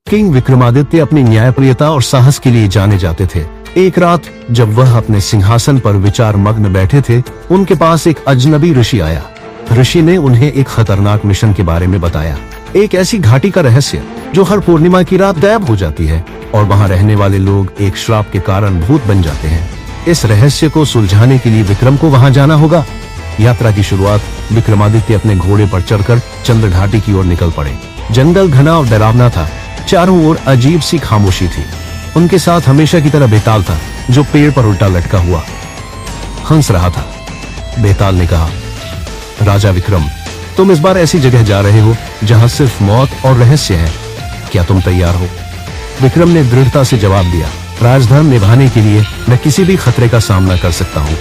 King Vikramaditya अपनी न्यायप्रियता और साहस के लिए जाने जाते थे। एक रात जब वह अपने सिंहासन पर विचार मग्न बैठे थे, उनके पास एक अजनबी ऋषि आया। ऋषि ने उन्हें एक खतरनाक मिशन के बारे में बताया, एक ऐसी घाटी का रहस्य जो हर पूर्णिमा की रात गायब हो जाती है और वहाँ रहने वाले लोग एक श्राप के कारण भूत बन जाते हैं। इस रहस्य को सुलझाने के लिए विक्रम को वहाँ जाना होगा। यात्रा की शुरुआत विक्रमादित्य अपने घोड़े पर चढ़कर चंद्र घाटी की ओर निकल पड़े। जंगल घना और डरावना था, चारों ओर अजीब सी खामोशी थी। उनके साथ हमेशा की तरह बेताल था, जो पेड़ पर उल्टा लटका हुआ हंस रहा था। बेताल ने कहा, राजा विक्रम, तुम इस बार ऐसी जगह जा रहे हो जहां सिर्फ मौत और रहस्य है, क्या तुम तैयार हो? विक्रम ने दृढ़ता से जवाब दिया, राजधर्म निभाने के लिए मैं किसी भी खतरे का सामना कर सकता हूँ।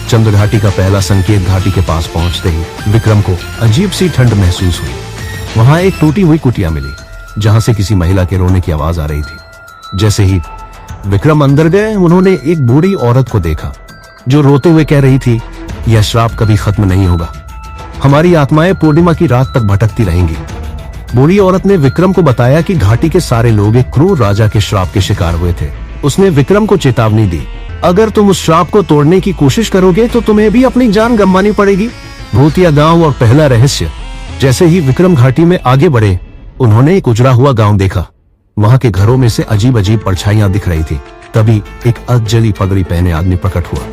चंद्र घाटी का पहला संकेत घाटी के पास पहुंचते ही विक्रम को अजीब सी ठंड महसूस हुई। वहां एक टूटी हुई कुटिया मिली, जहां से किसी महिला के रोने की आवाज आ रही थी। जैसे ही विक्रम अंदर गए, उन्होंने एक बूढ़ी औरत को देखा जो रोते हुए कह रही थी, यह श्राप कभी खत्म नहीं होगा, हमारी आत्माएं पूर्णिमा की रात तक भटकती रहेंगी। बूढ़ी औरत ने विक्रम को बताया कि घाटी के सारे लोग एक क्रूर राजा के श्राप के शिकार हुए थे। उसने विक्रम को चेतावनी दी, अगर तुम उस श्राप को तोड़ने की कोशिश करोगे तो तुम्हें भी अपनी जान गंवानी पड़ेगी। भूतिया गांव और पहला रहस्य। जैसे ही विक्रम घाटी में आगे बढ़े, उन्होंने एक उजड़ा हुआ गांव देखा। वहां के घरों में से अजीब अजीब परछाइयां दिख रही थी। तभी एक अधजली पगड़ी पहने आदमी प्रकट हुआ।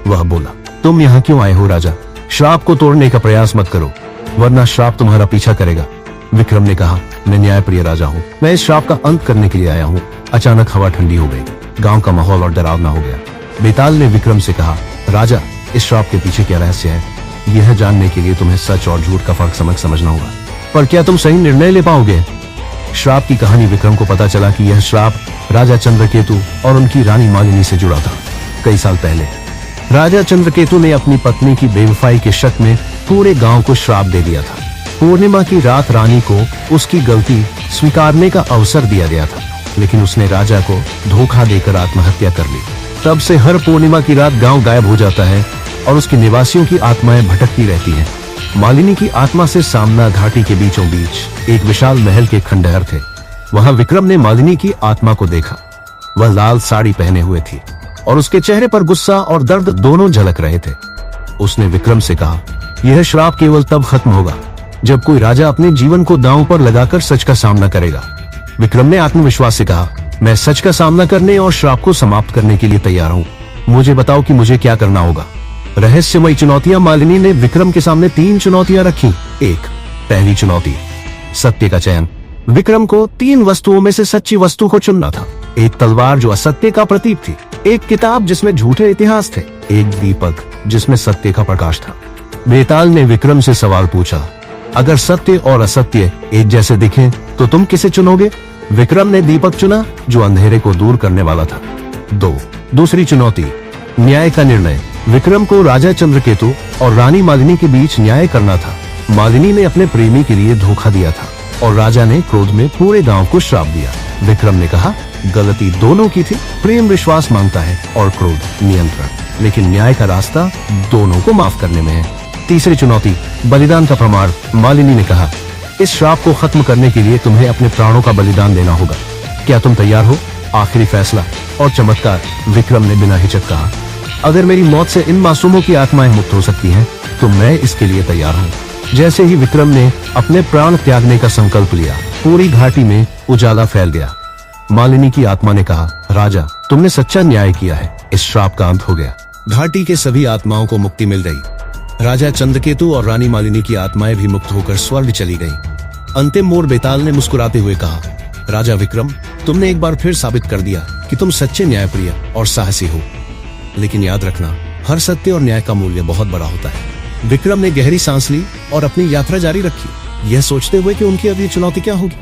वह बोला, तुम यहाँ क्यों आए हो राजा? श्राप को तोड़ने का प्रयास मत करो, वरना श्राप तुम्हारा पीछा करेगा। विक्रम ने कहा, मैं न्यायप्रिय राजा हूँ, मैं इस श्राप का अंत करने के लिए आया हूँ। अचानक हवा ठंडी हो गई, गांव का माहौल और डरावना हो गया। बेताल ने विक्रम से कहा, राजा, इस श्राप के पीछे क्या रहस्य है? यह जानने के लिए तुम्हें सच और झूठ का फर्क समझना होगा। पर क्या तुम सही निर्णय ले पाओगे? श्राप की कहानी। विक्रम को पता चला कि यह श्राप राजा चंद्रकेतु और उनकी रानी मालिनी से जुड़ा था। कई साल पहले राजा चंद्रकेतु ने अपनी पत्नी की बेवफाई के शक में पूरे गांव को श्राप दे दिया था। पूर्णिमा की रात रानी को उसकी गलती स्वीकारने का अवसर दिया गया था, लेकिन उसने राजा को धोखा देकर आत्महत्या कर ली। तब से हर पूर्णिमा की रात गांव गायब हो जाता है और उसके निवासियों की आत्माएं भटकती रहती हैं। मालिनी की आत्मा से सामना घाटी के बीचों बीच एक विशाल महल के खंडहर थे। वहां विक्रम ने मालिनी की आत्मा को देखा। वह लाल साड़ी पहने हुए थी और उसके चेहरे पर गुस्सा और दर्द दोनों झलक रहे थे। उसने विक्रम से कहा, यह श्राप केवल तब खत्म होगा जब कोई राजा अपने जीवन को दांव पर लगाकर सच का सामना करेगा। विक्रम ने आत्मविश्वास से कहा, मैं सच का सामना करने और श्राप को समाप्त करने के लिए तैयार हूँ। मुझे बताओ कि मुझे क्या करना होगा। रहस्यमयी चुनौतियां। मालिनी ने विक्रम के सामने 3 चुनौतियां रखी। पहली चुनौती, सत्य का चयन। विक्रम को 3 वस्तुओं में से सच्ची वस्तु को चुनना था। एक तलवार जो असत्य का प्रतीक थी, एक किताब जिसमें झूठे इतिहास थे, एक दीपक जिसमें सत्य का प्रकाश था। बेताल ने विक्रम से सवाल पूछा, अगर सत्य और असत्य एक जैसे दिखें तो तुम किसे चुनोगे? विक्रम ने दीपक चुना, जो अंधेरे को दूर करने वाला था। दूसरी चुनौती, न्याय का निर्णय। विक्रम को राजा चंद्रकेतु और रानी मालिनी के बीच न्याय करना था। मालिनी ने अपने प्रेमी के लिए धोखा दिया था और राजा ने क्रोध में पूरे गांव को श्राप दिया। विक्रम ने कहा, गलती दोनों की थी। प्रेम विश्वास मांगता है और क्रोध नियंत्रण, लेकिन न्याय का रास्ता दोनों को माफ करने में है। तीसरी चुनौती, बलिदान का प्रमाण। मालिनी ने कहा, इस श्राप को खत्म करने के लिए तुम्हें अपने प्राणों का बलिदान देना होगा। क्या तुम तैयार हो? आखिरी फैसला और चमत्कार। विक्रम ने बिना हिचक कहा, अगर मेरी मौत से इन मासूमों की आत्माएं मुक्त हो सकती हैं, तो मैं इसके लिए तैयार हूँ। जैसे ही विक्रम ने अपने प्राण त्यागने का संकल्प लिया, पूरी घाटी में उजाला फैल गया। मालिनी की आत्मा ने कहा, राजा, तुमने सच्चा न्याय किया है, इस श्राप का अंत हो गया। घाटी के सभी आत्माओं को मुक्ति मिल गई। राजा चंद्रकेतु और रानी मालिनी की आत्माएं भी मुक्त होकर स्वर्ग चली गईं। अंतिम मोड़। बेताल ने मुस्कुराते हुए कहा, राजा विक्रम, तुमने एक बार फिर साबित कर दिया कि तुम सच्चे न्यायप्रिय और साहसी हो। लेकिन याद रखना, हर सत्य और न्याय का मूल्य बहुत बड़ा होता है। विक्रम ने गहरी सांस ली और अपनी यात्रा जारी रखी, यह सोचते हुए कि उनकी अगली चुनौती क्या होगी।